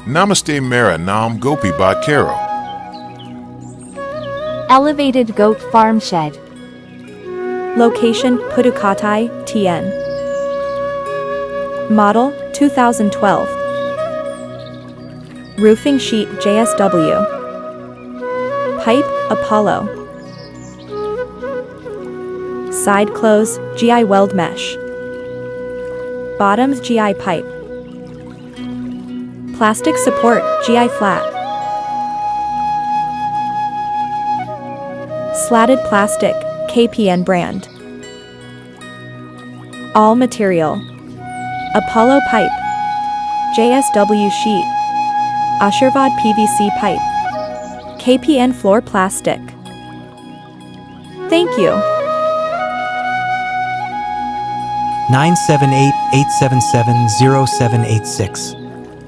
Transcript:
Namaste Mera Nam Gopi Bhat Karo. Elevated Goat Farm Shed. Location Pudukkottai, TN. Model 2012. Roofing sheet JSW. Pipe Apollo. Side close GI weld mesh. Bottoms GI pipe. Plastic support GI flat. Slatted plastic KPN brand. All material Apollo pipe, JSW sheet, Ashirvad PVC pipe, KPN floor plastic. Thank you. 978-877-0786